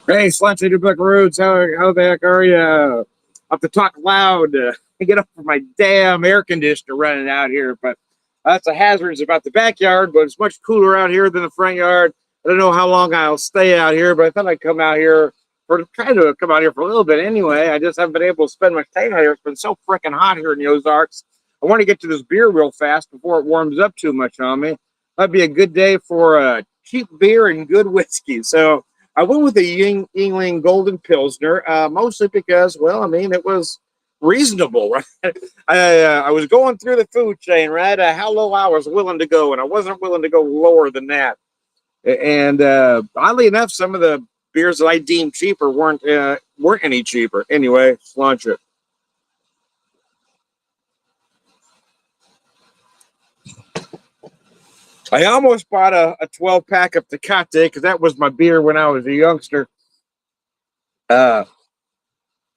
Hey, Slanty Dubuck Roots, how the heck are you? I have to talk loud. I get up for my damn air conditioner running out here, but that's a hazard. It's about the backyard, but it's much cooler out here than the front yard. I don't know how long I'll stay out here, but I thought I'd come out here for try to come out here for a little bit anyway. I just haven't been able to spend much time out here. It's been so freaking hot here in the Ozarks. I want to get to this beer real fast before it warms up too much on me. That'd be a good day for cheap beer and good whiskey. So I went with the Yingling Golden Pilsner, mostly because, well, I mean, it was reasonable, right? I was going through the food chain, right? How low I was willing to go, and I wasn't willing to go lower than that. And oddly enough, some of the beers that I deemed cheaper weren't any cheaper. Anyway, let's launch it. I almost bought a 12 pack of Tecate because that was my beer when I was a youngster. But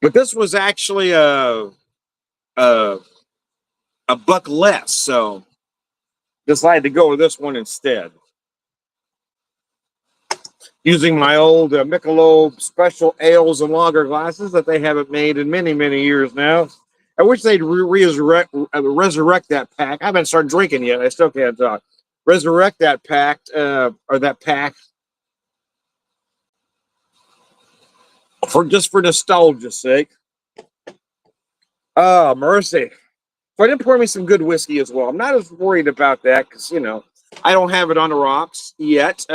this was actually a buck less, so decided to go with this one instead. Using my old Michelob special ales and lager glasses that they haven't made in many, many years now. I wish they'd resurrect that pack. I haven't started drinking yet. I still can't talk. Resurrect that pack or that pack for nostalgia's sake. Oh, mercy. So I did pour me some good whiskey as well. I'm not as worried about that because, I don't have it on the rocks yet.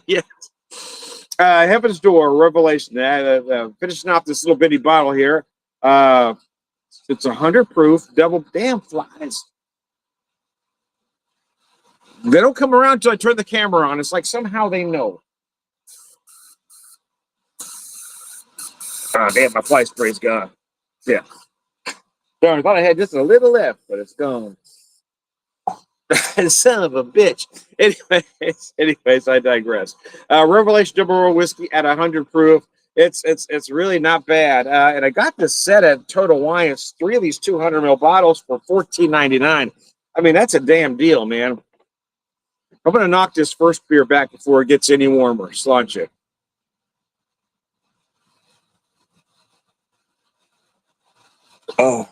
Yet. Heaven's Door, Revelation. Finishing off this little bitty bottle here. It's 100 proof, double damn flies. They don't come around until I turn the camera on. It's like somehow they know. Oh, damn, my fly spray's gone. Yeah. Darn, I thought I had just a little left, but it's gone. Son of a bitch. Anyways, I digress. Revelation Double Roll Whiskey at 100 proof. It's really not bad. And I got this set at Total Wine. It's 3 of these 200 ml bottles for $14.99. I mean, that's a damn deal, man. I'm going to knock this first beer back before it gets any warmer. Slaunch it. Oh.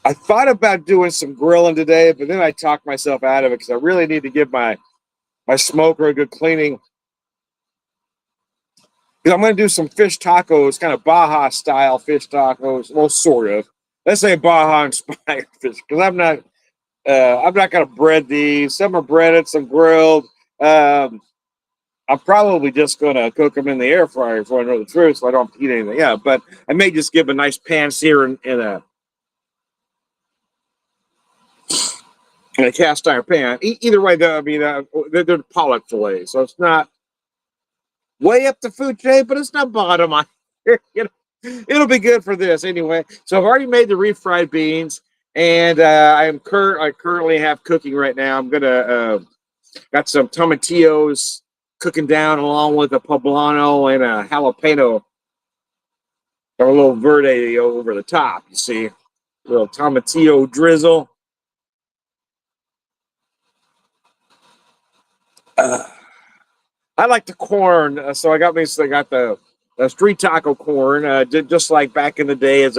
I thought about doing some grilling today, but then I talked myself out of it because I really need to give my smoker a good cleaning. Because I'm going to do some fish tacos, kind of Baja style fish tacos. Well, sort of. Let's say Baja inspired fish, because I'm not going to bread these. Some are breaded, some grilled. I'm probably just going to cook them in the air fryer before I know the truth, so I don't eat anything. Yeah, but I may just give a nice pan sear in a cast iron pan. Either way, they're pollock fillet, so it's not way up the food chain, but it's not bottom. It'll be good for this anyway. So I've already made the refried beans, and I currently have cooking right now. I'm gonna got some tomatillos cooking down along with a poblano and a jalapeno, or a little verde over the top. You see, a little tomatillo drizzle. I like the corn, so I got the street taco corn, just like back in the day as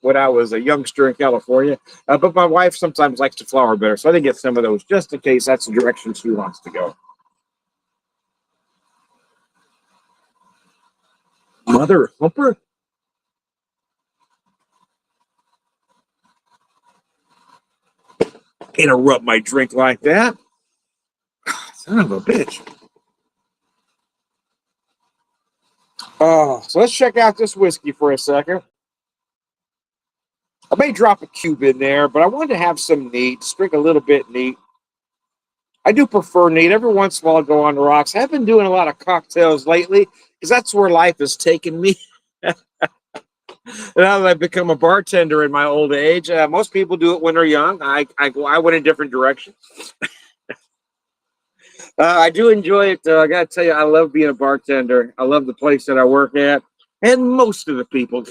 when I was a youngster in California. But my wife sometimes likes to flour better, so I did get some of those just in case that's the direction she wants to go. Mother humper. Interrupt my drink like that. Son of a bitch. Oh, so let's check out this whiskey for a second. I may drop a cube in there, but I wanted to have some neat. Just drink a little bit neat. I do prefer neat. Every once in a while, I go on the rocks. I've been doing a lot of cocktails lately because that's where life has taken me. Now that I've become a bartender in my old age, most people do it when they're young. I went in a different direction. I do enjoy it. I got to tell you, I love being a bartender. I love the place that I work at, and most of the people.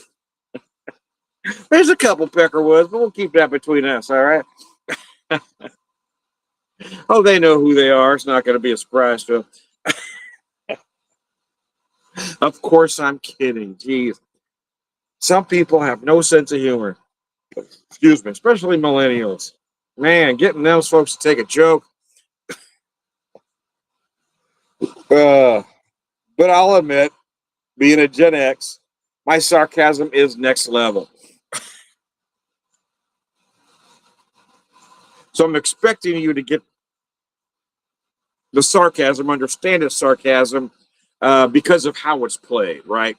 There's a couple Peckerwoods, but we'll keep that between us, all right? Oh, they know who they are. It's not going to be a surprise to them. Of course, I'm kidding. Jeez. Some people have no sense of humor. Excuse me, especially millennials. Man, getting those folks to take a joke. Uh, but I'll admit, being a Gen X, my sarcasm is next level. So I'm expecting you to get the sarcasm, understand the sarcasm, because of how it's played, right?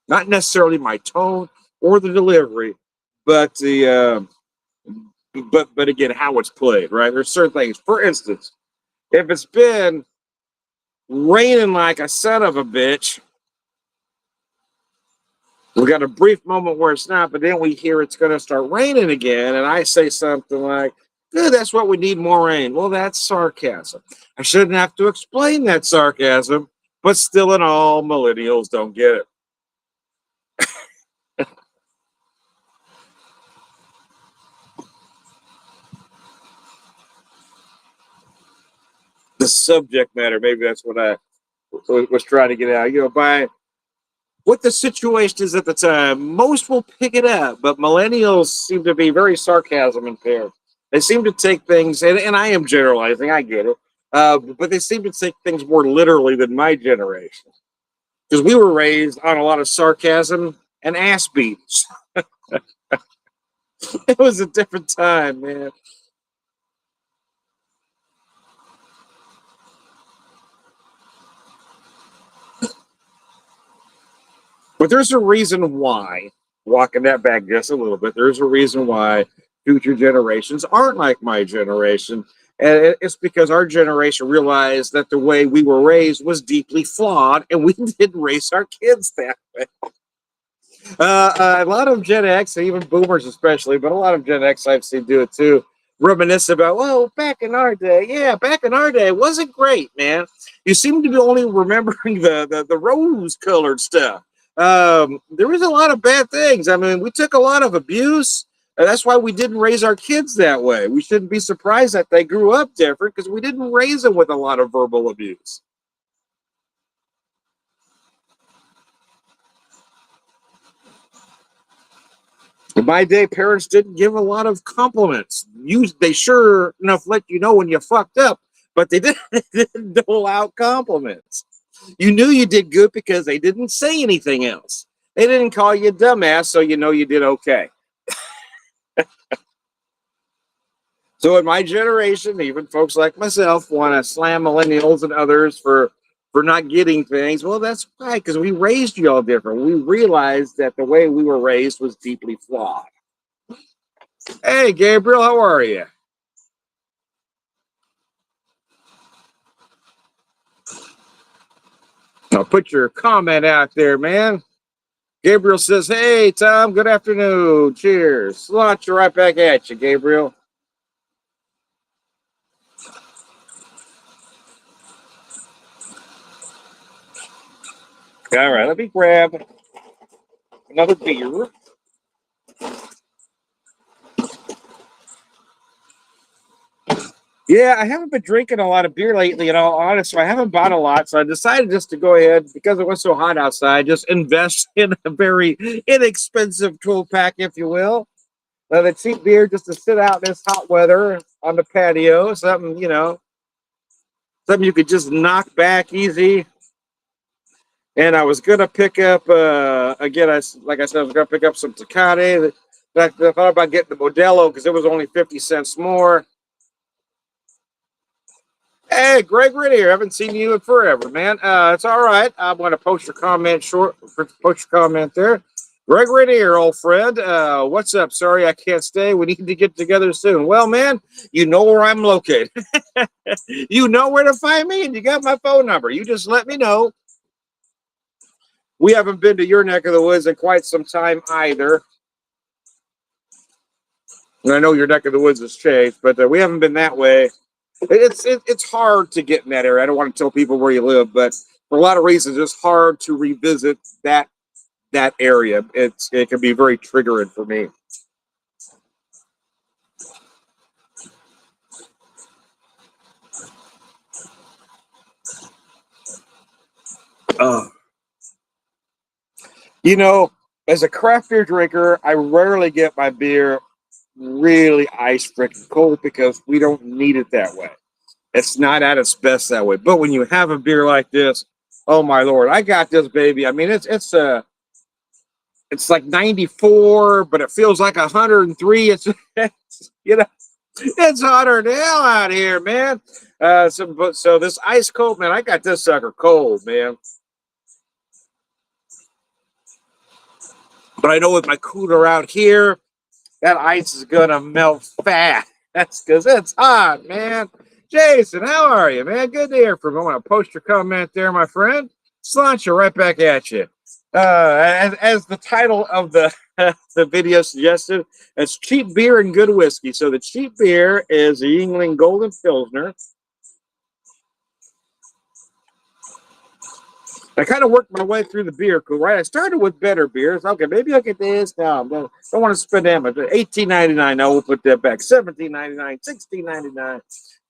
Not necessarily my tone or the delivery, but but again, how it's played, right? There's certain things. For instance, if it's been raining like a son of a bitch, we got a brief moment where it's not, but then we hear it's going to start raining again, and I say something like, "Good, that's what we need, more rain." Well, that's sarcasm. I shouldn't have to explain that sarcasm, but still, in all, millennials don't get it. The subject matter, maybe that's what I was trying to get out. By what the situation is at the time, most will pick it up, but millennials seem to be very sarcasm impaired. They seem to take things, and I am generalizing, I get it, but they seem to take things more literally than my generation. Because we were raised on a lot of sarcasm and ass beats. It was a different time, man. But there's a reason why, walking that back just a little bit, there's a reason why future generations aren't like my generation. And it's because our generation realized that the way we were raised was deeply flawed, and we didn't raise our kids that way. A lot of Gen X, and even boomers especially, but a lot of Gen X I've seen do it too, reminisce about, well, back in our day, yeah, back in our day, it wasn't great, man. You seem to be only remembering the rose colored stuff. There was a lot of bad things. I mean, we took a lot of abuse. And that's why we didn't raise our kids that way. We shouldn't be surprised that they grew up different because we didn't raise them with a lot of verbal abuse. In my day, parents didn't give a lot of compliments. They sure enough let you know when you fucked up, but they didn't, they didn't dole out compliments. You knew you did good because they didn't say anything else. They didn't call you a dumbass, so you know you did okay. So in my generation, even folks like myself want to slam millennials and others for not getting things. Well, that's right, because we raised you all different. We realized that the way we were raised was deeply flawed. Hey, Gabriel, how are you? I'll put your comment out there, man. Gabriel says, "Hey, Tom, good afternoon. Cheers." Launch right back at you, Gabriel. All right, let me grab another beer. Yeah, I haven't been drinking a lot of beer lately, in all honesty. I haven't bought a lot, so I decided just to go ahead, because it was so hot outside, just invest in a very inexpensive 12 pack, if you will. The cheap beer just to sit out in this hot weather on the patio. Something you could just knock back easy. And I was gonna pick up again. Like I said, I was gonna pick up some Tecate. I thought about getting the Modelo because it was only 50 cents more. Hey, Greg Riddier, haven't seen you in forever, man. It's all right. I'm going to post your comment post your comment there. Greg Riddier, old friend. What's up? Sorry I can't stay. We need to get together soon. Well, man, you know where I'm located. You know where to find me, and you got my phone number. You just let me know. We haven't been to your neck of the woods in quite some time either. And I know your neck of the woods has changed, but we haven't been that way. It's hard to get in that area. I don't want to tell people where you live, but for a lot of reasons, it's hard to revisit that area. It can be very triggering for me. Oh. You know, as a craft beer drinker, I rarely get my beer really ice freaking cold because we don't need it that way. It's not at its best that way. But when you have a beer like this, oh my lord, I got this baby. I mean, it's like 94, but it feels like 103. You know, it's hotter than hell out here, man. So this ice cold, man, I got this sucker cold, man. But I know with my cooler out here, that ice is gonna melt fast. That's because it's hot, man. Jason, how are you, man? Good to hear from you. I want to post your comment there, my friend. Sláinte right back at you. As the title of the the video suggested, it's cheap beer and good whiskey. So the cheap beer is the Yuengling Golden Pilsner. I kind of worked my way through the beer cool, right? I started with better beers. Okay, maybe I'll get this. No, don't want to spend that much. $18.99. No, we'll put that back. $17.99, $16.99,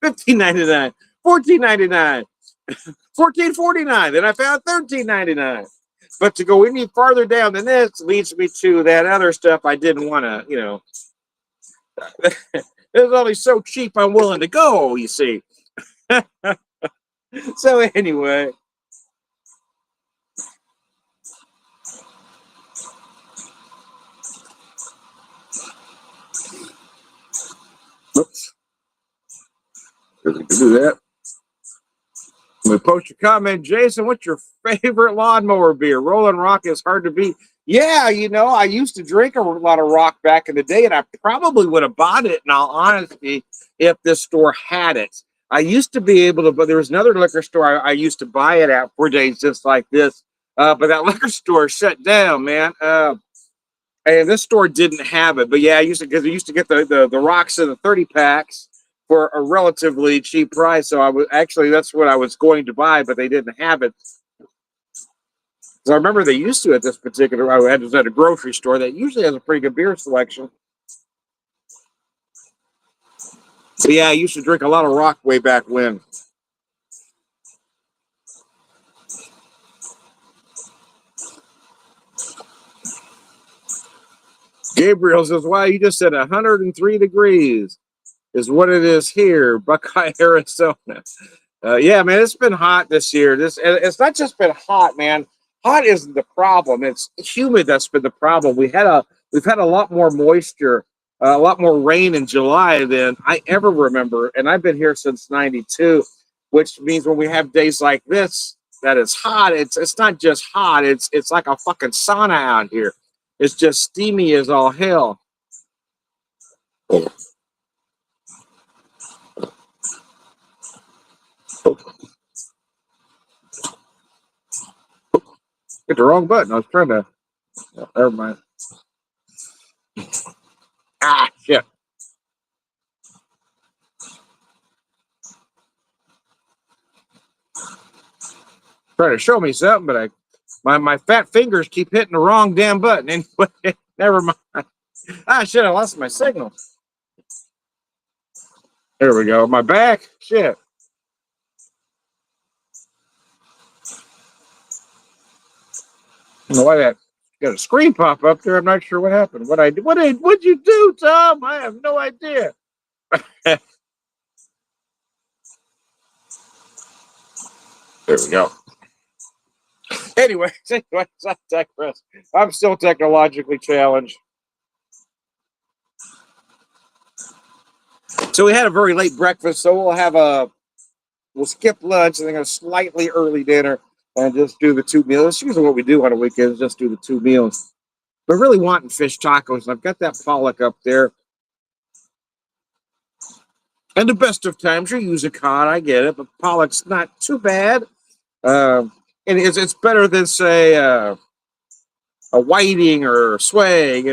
$15.99, $14.99, $14.49. Then I found $13.99. But to go any farther down than this leads me to that other stuff I didn't want to, It was only so cheap I'm willing to go, you see. So anyway. Oops. Do that. We post your comment, Jason. What's your favorite lawnmower beer? Rolling Rock is hard to beat. Yeah, I used to drink a lot of Rock back in the day, and I probably would have bought it, in all honesty, if this store had it. I used to be able to, but there was another liquor store I used to buy it at for days just like this. But that liquor store shut down, man. And this store didn't have it. But yeah, I used to get the rocks in the 30 packs for a relatively cheap price. So that's what I was going to buy, but they didn't have it. So I remember they used to at this particular. I was at a grocery store that usually has a pretty good beer selection. So yeah, I used to drink a lot of Rock way back when. Gabriel says, "Wow, you just said 103 degrees is what it is here, Buckeye, Arizona." Yeah, man, it's been hot this year. It's not just been hot, man. Hot isn't the problem. It's humid that's been the problem. We've had a lot more moisture, a lot more rain in July than I ever remember, and I've been here since '92, which means when we have days like this that it's hot, it's not just hot. It's like a fucking sauna out here. It's just steamy as all hell. Hit the wrong button. I was trying to. Oh, never mind. Ah, shit. Trying to show me something, but my fat fingers keep hitting the wrong damn button. Anyway, never mind. Ah, shit, I lost my signal. There we go. My back. Shit. I don't know why that got a screen pop up there. I'm not sure what happened. What'd you do, Tom? I have no idea. There we go. Anyways, I digress. I'm still technologically challenged. So we had a very late breakfast, so we'll skip lunch and then a slightly early dinner and just do the two meals. It's usually what we do on a weekend, is just do the two meals. But really wanting fish tacos. I've got that pollock up there. And the best of times, you use a cod, I get it, but pollock's not too bad. And it's better than, say, a whiting or a sway.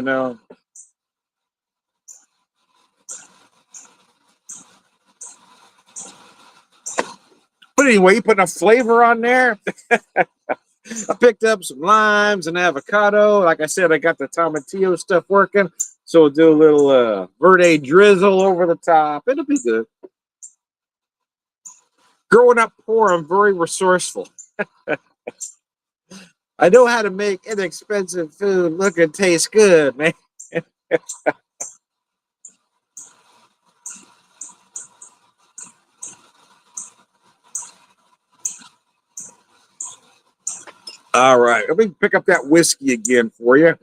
But anyway, you put enough flavor on there. I picked up some limes and avocado. Like I said, I got the tomatillo stuff working. So we'll do a little verde drizzle over the top. It'll be good. Growing up poor, I'm very resourceful. I know how to make inexpensive food look and taste good, man. All right, let me pick up that whiskey again for you.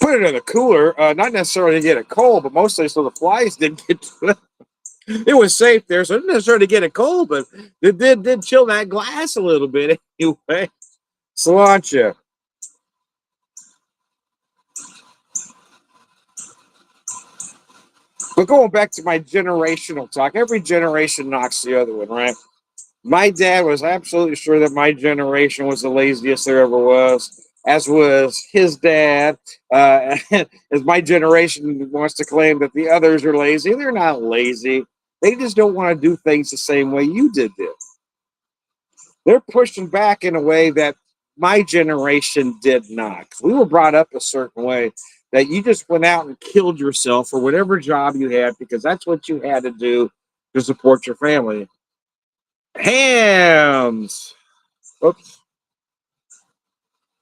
Put it in a cooler, not necessarily to get it cold, but mostly so the flies didn't get to it. It was safe there, so it didn't necessarily get it cold, but it did chill that glass a little bit anyway. Cilantro. But going back to my generational talk, every generation knocks the other one, right? My dad was absolutely sure that my generation was the laziest there ever was, as was his dad. As my generation wants to claim that the others are lazy, they're not lazy. They just don't want to do things the same way you did. They're pushing back in a way that my generation did not. We were brought up a certain way that you just went out and killed yourself for whatever job you had because that's what you had to do to support your family. Hams. Oops.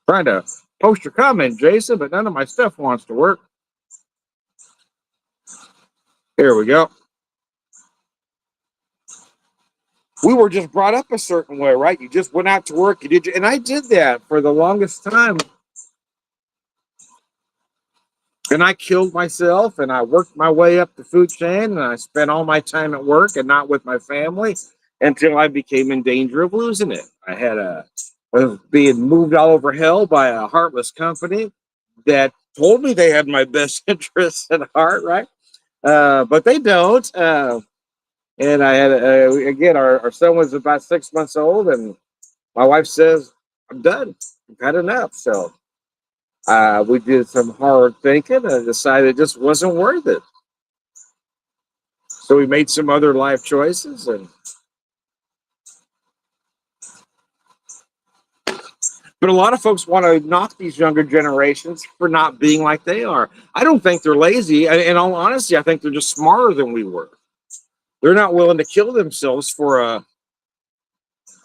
Trying to post your comment, Jason, but none of my stuff wants to work. Here we go. We were just brought up a certain way, right? You just went out to work. You did, and I did that for the longest time. And I killed myself, and I worked my way up the food chain, and I spent all my time at work and not with my family until I became in danger of losing it. I was being moved all over hell by a heartless company that told me they had my best interests at heart, right? But they don't. And I had, again, our son was about 6 months old, and my wife says, I'm done. I've had enough. So we did some hard thinking and decided it just wasn't worth it. So we made some other life choices. But a lot of folks want to knock these younger generations for not being like they are. I don't think they're lazy. In all honesty, I think they're just smarter than we were. They're not willing to kill themselves for a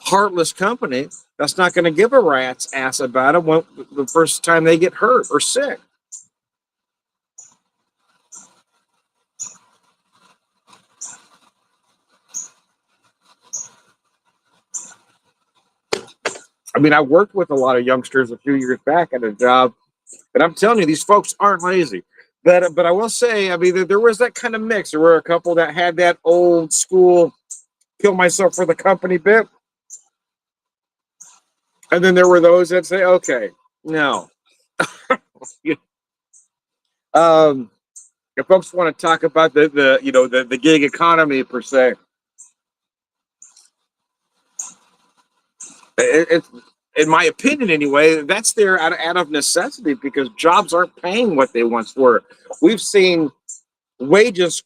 heartless company that's not going to give a rat's ass about them the first time they get hurt or sick. I mean, I worked with a lot of youngsters a few years back at a job, and I'm telling you, these folks aren't lazy. But I will say, I mean, there was that kind of mix. There were a couple that had that old school kill myself for the company bit. And then there were those that say, okay, no. um, if folks want to talk about the gig economy per se, it's in my opinion anyway, that's there out of necessity because jobs aren't paying what they once were. We've seen wages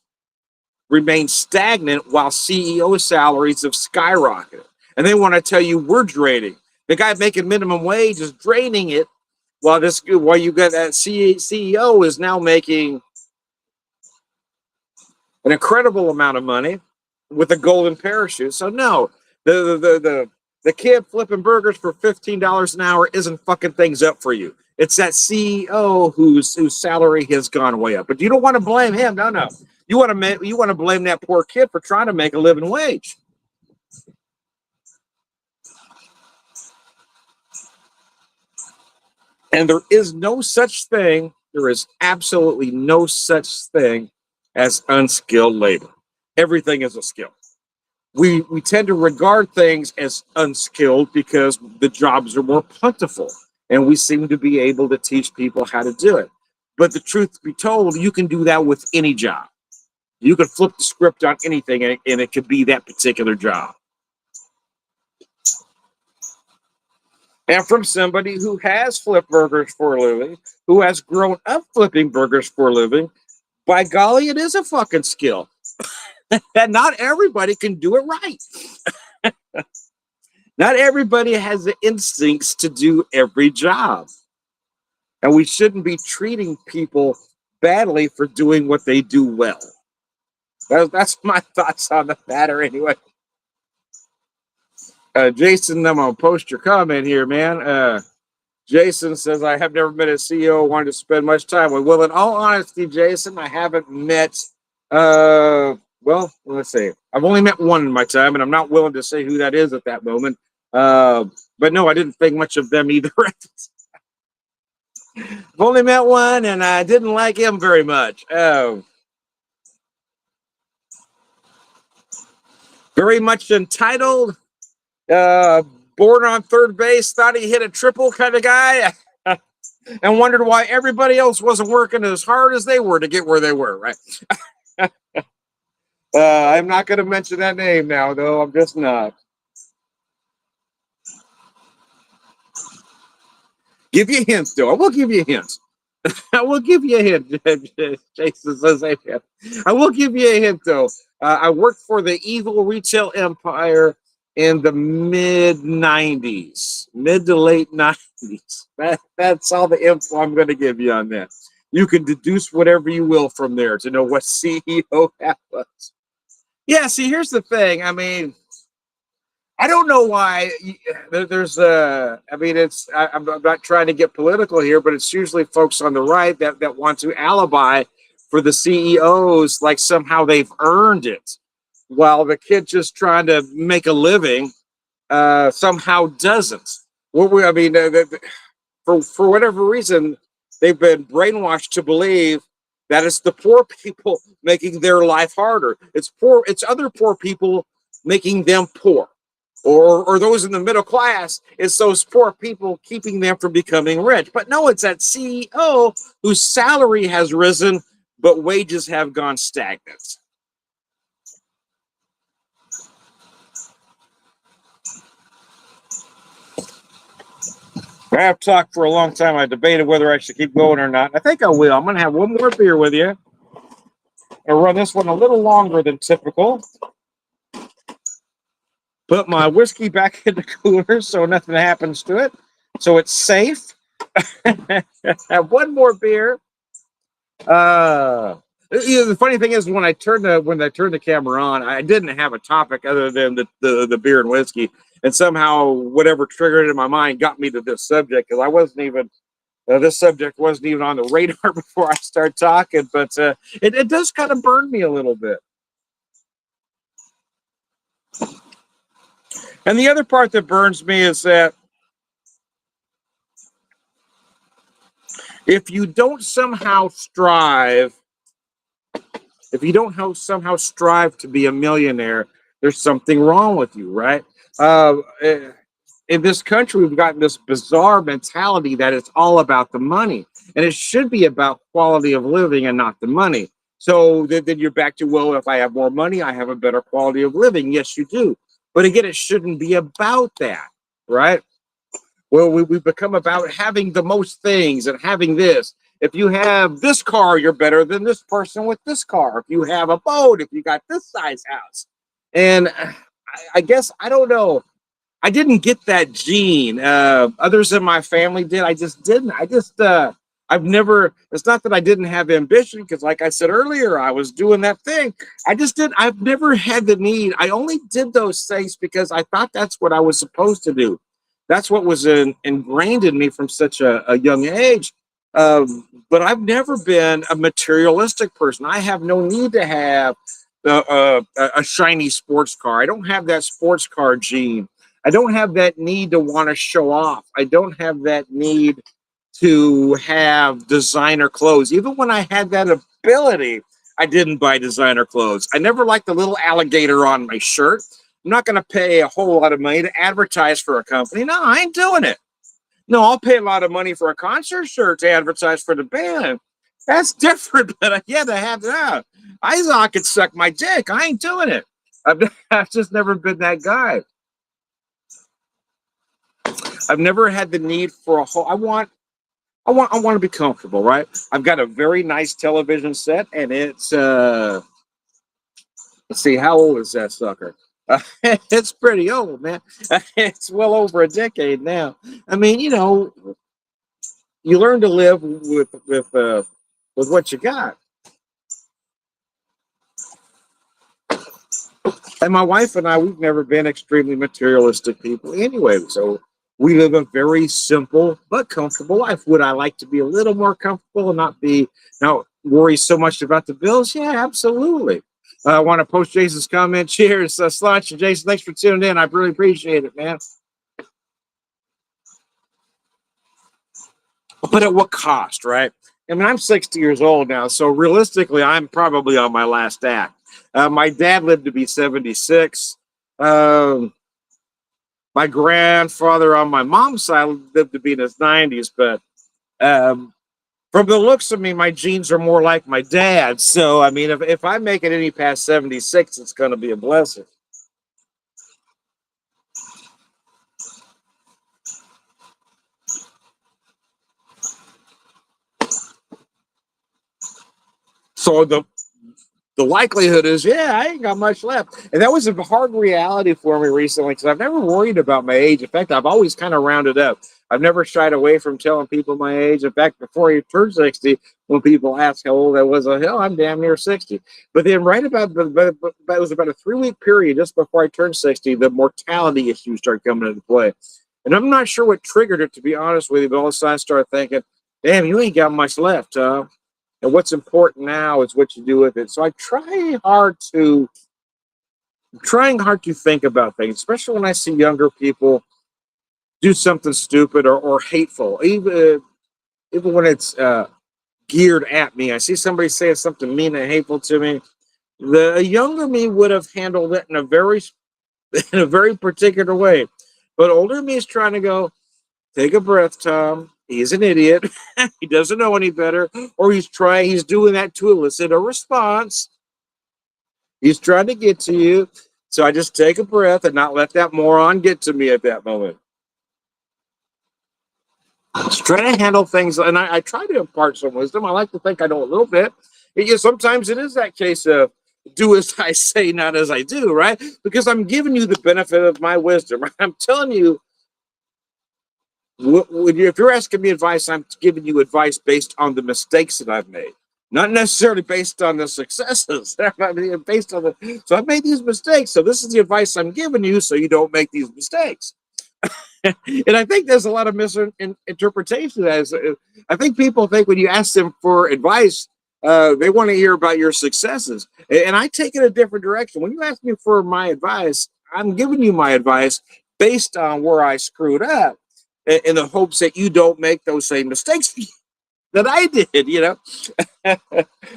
remain stagnant while CEO salaries have skyrocketed. And they want to tell you we're draining. The guy making minimum wage is draining it while you got that CEO is now making an incredible amount of money with a golden parachute. So no, the kid flipping burgers for $15 an hour isn't fucking things up for you. It's that CEO whose salary has gone way up. But you don't want to blame him. No. You want to blame that poor kid for trying to make a living wage. And there is no such thing. There is absolutely no such thing as unskilled labor. Everything is a skill. We tend to regard things as unskilled because the jobs are more plentiful and we seem to be able to teach people how to do it. But the truth be told, you can do that with any job. You can flip the script on anything and it could be that particular job. And from somebody who has flipped burgers for a living, who has grown up flipping burgers for a living, by golly, it is a fucking skill. And not everybody can do it right. Not everybody has the instincts to do every job. And we shouldn't be treating people badly for doing what they do well. That's my thoughts on the matter anyway. Jason, I'm gonna post your comment here, man. Jason says, I have never met a CEO who wanted to spend much time with. Well, in all honesty, Jason, I haven't met, well, let's see. I've only met one in my time, and I'm not willing to say who that is at that moment. But no, I didn't think much of them either. I've only met one, and I didn't like him very much. Very much entitled, uh, born on third base, thought he hit a triple kind of guy. And wondered why everybody else wasn't working as hard as they were to get where they were, right? I'm not going to mention that name now, though. I'm just not. Give you hints, though. I will give you hints. I will give you a hint. Jason says, I will give you a hint, though. I worked for the evil retail empire in the mid 90s, mid to late 90s. That's all the info I'm going to give you on that. You can deduce whatever you will from there to know what CEO that was. Yeah, see, here's the thing. I mean, I don't know why there's I mean, I'm not trying to get political here, but it's usually folks on the right that want to alibi for the CEOs like somehow they've earned it, while the kid just trying to make a living somehow doesn't. I mean, for whatever reason, they've been brainwashed to believe that it's the poor people making their life harder. It's other poor people making them poor, or those in the middle class. It's those poor people keeping them from becoming rich. But no, it's that CEO whose salary has risen, but wages have gone stagnant. I have talked for a long time. I debated whether I should keep going or not. I think I will. I'm going to have one more beer with you. I'll run this one a little longer than typical. Put my whiskey back in the cooler so nothing happens to it. So it's safe. Have one more beer. The funny thing is when I turned the camera on, I didn't have a topic other than the beer and whiskey. And somehow whatever triggered it in my mind got me to this subject, because I wasn't even this subject wasn't even on the radar before I started talking, but it does kind of burn me a little bit. And the other part that burns me is that if you don't somehow strive, to be a millionaire, there's something wrong with you, right? Uh, in this country, we've gotten this bizarre mentality that it's all about the money, and it should be about quality of living and not the money. So then you're back to, well, if I have more money, I have a better quality of living. Yes, you do. But again, it shouldn't be about that, right? Well, we become about having the most things and having this. If you have this car, you're better than this person with this car. If you have a boat, if you got this size house. And I guess, I don't know. I didn't get that gene. Others in my family did. I just didn't. I've never, it's not that I didn't have ambition, because like I said earlier, I was doing that thing. I've never had the need. I only did those things because I thought that's what I was supposed to do. That's what was ingrained in me from such a young age. But I've never been a materialistic person. I have no need to have a shiny sports car. I don't have that sports car gene. I don't have that need to want to show off. I don't have that need to have designer clothes. Even when I had that ability, I didn't buy designer clothes. I never liked the little alligator on my shirt. I'm not going to pay a whole lot of money to advertise for a company. No, I ain't doing it. No, I'll pay a lot of money for a concert shirt to advertise for the band. That's different, but yeah, to have that. I could suck my dick. I ain't doing it. I've just never been that guy. I've never had the need for a whole. I want to be comfortable, right? I've got a very nice television set, and it's let's see, how old is that sucker? It's pretty old, man. It's well over a decade now. I mean, you learn to live with what you got. And my wife and I, we've never been extremely materialistic people anyway. So we live a very simple but comfortable life. Would I like to be a little more comfortable and not worry so much about the bills? Yeah, absolutely. I want to post Jason's comment. Cheers, Slunch and Jason. Thanks for tuning in. I really appreciate it, man. But at what cost, right? I mean, I'm 60 years old now, so realistically, I'm probably on my last act. My dad lived to be 76. Um, my grandfather on my mom's side lived to be in his 90s, but um, from the looks of me, my genes are more like my dad. So, I mean, if I make it any past 76, it's going to be a blessing. So the likelihood is, yeah, I ain't got much left. And that was a hard reality for me recently because I've never worried about my age. In fact, I've always kind of rounded up. I've never shied away from telling people my age. In fact, before I turned 60, when people ask how old I was, hell, I'm damn near 60. But then right but it was about a 3 week period just before I turned 60, the mortality issues started coming into play. And I'm not sure what triggered it, to be honest with you, but all of a sudden I started thinking, damn, you ain't got much left, huh? And what's important now is what you do with it. So I'm trying hard to think about things, especially when I see younger people do something stupid or hateful, even when it's geared at me. I see somebody saying something mean and hateful to me. The younger me would have handled it in a very particular way, but older me is trying to go, take a breath, Tom. He's an idiot. He doesn't know any better, or he's doing that to elicit a response. He's trying to get to you. So I just take a breath and not let that moron get to me at that moment. Just try to handle things, and I try to impart some wisdom. I like to think I know a little bit. Sometimes it is that case of do as I say, not as I do, right? Because I'm giving you the benefit of my wisdom. I'm telling you, if you're asking me advice, I'm giving you advice based on the mistakes that I've made, not necessarily based on the successes. Based on so I've made these mistakes. So this is the advice I'm giving you, so you don't make these mistakes. And I think there's a lot of misinterpretation. I think people think when you ask them for advice, they want to hear about your successes, and I take it a different direction. When you ask me for my advice, I'm giving you my advice based on where I screwed up, in the hopes that you don't make those same mistakes that I did.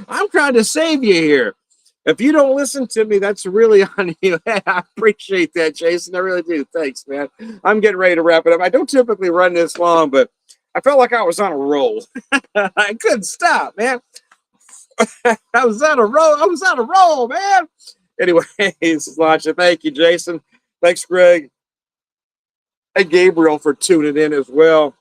I'm trying to save you here. If you don't listen to me, that's really on you. I appreciate that, Jason. I really do. Thanks, man. I'm getting ready to wrap it up. I don't typically run this long, but I felt like I was on a roll. I couldn't stop, man. I was on a roll. I was on a roll, man. Anyways, Launcher. Thank you, Jason. Thanks, Greg. And Gabriel for tuning in as well.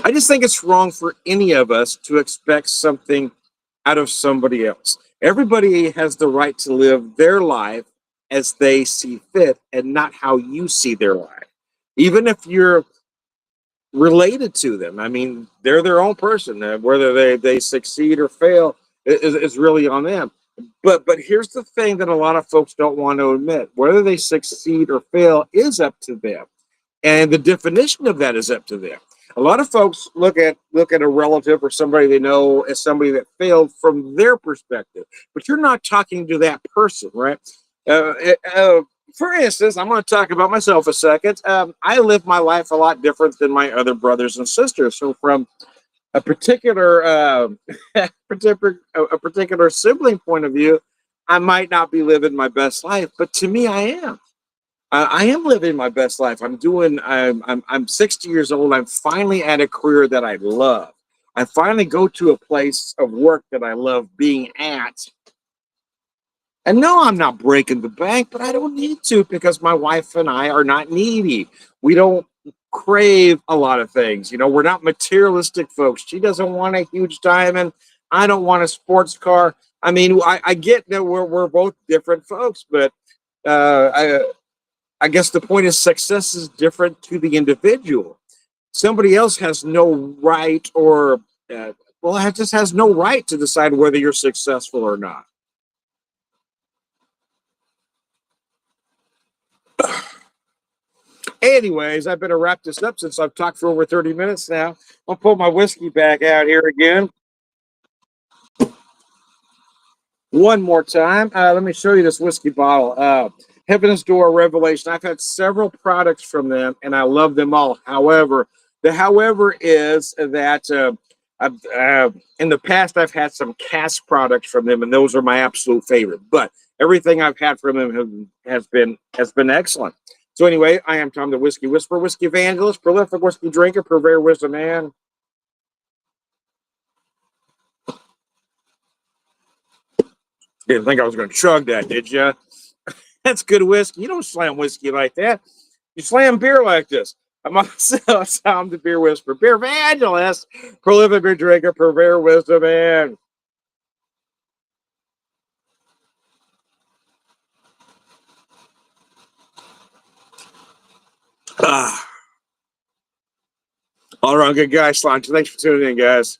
I just think it's wrong for any of us to expect something out of somebody else. Everybody has the right to live their life as they see fit and not how you see their life. Even if you're related to them, I mean, they're their own person. Whether they succeed or fail is really on them. But here's the thing that a lot of folks don't want to admit: whether they succeed or fail is up to them, and the definition of that is up to them. A lot of folks look at a relative or somebody they know as somebody that failed from their perspective, but you're not talking to that person, right? Uh, uh, for instance, I'm going to talk about myself a second. I live my life a lot different than my other brothers and sisters. So, from a particular a particular sibling point of view, I might not be living my best life, but to me, I am. I am living my best life. I'm 60 years old. I'm finally at a career that I love. I finally go to a place of work that I love being at. And no, I'm not breaking the bank, but I don't need to because my wife and I are not needy. We don't crave a lot of things. We're not materialistic folks. She doesn't want a huge diamond. I don't want a sports car. I mean, I get that we're both different folks, but I guess the point is success is different to the individual. Somebody else has no right or Well, it just has no right to decide whether you're successful or not. Anyways, I better wrap this up since I've talked for over 30 minutes now. I'll pull my whiskey back out here again. One more time. Let me show you this whiskey bottle. Heaven's Door Revelation. I've had several products from them, and I love them all. However, the however is that in the past I've had some cask products from them, and those are my absolute favorite. But everything I've had from them has been excellent. So anyway, I am Tom the Whiskey Whisperer, Whiskey Evangelist, prolific whiskey drinker, purveyor, wisdom man. Didn't think I was going to chug that, did you? That's good whiskey. You don't slam whiskey like that. You slam beer like this. I'm myself, Tom the Beer Whisperer, beer evangelist, prolific beer drinker, purveyor, wisdom man. Ah. All right, good guys. Thanks for tuning in, guys.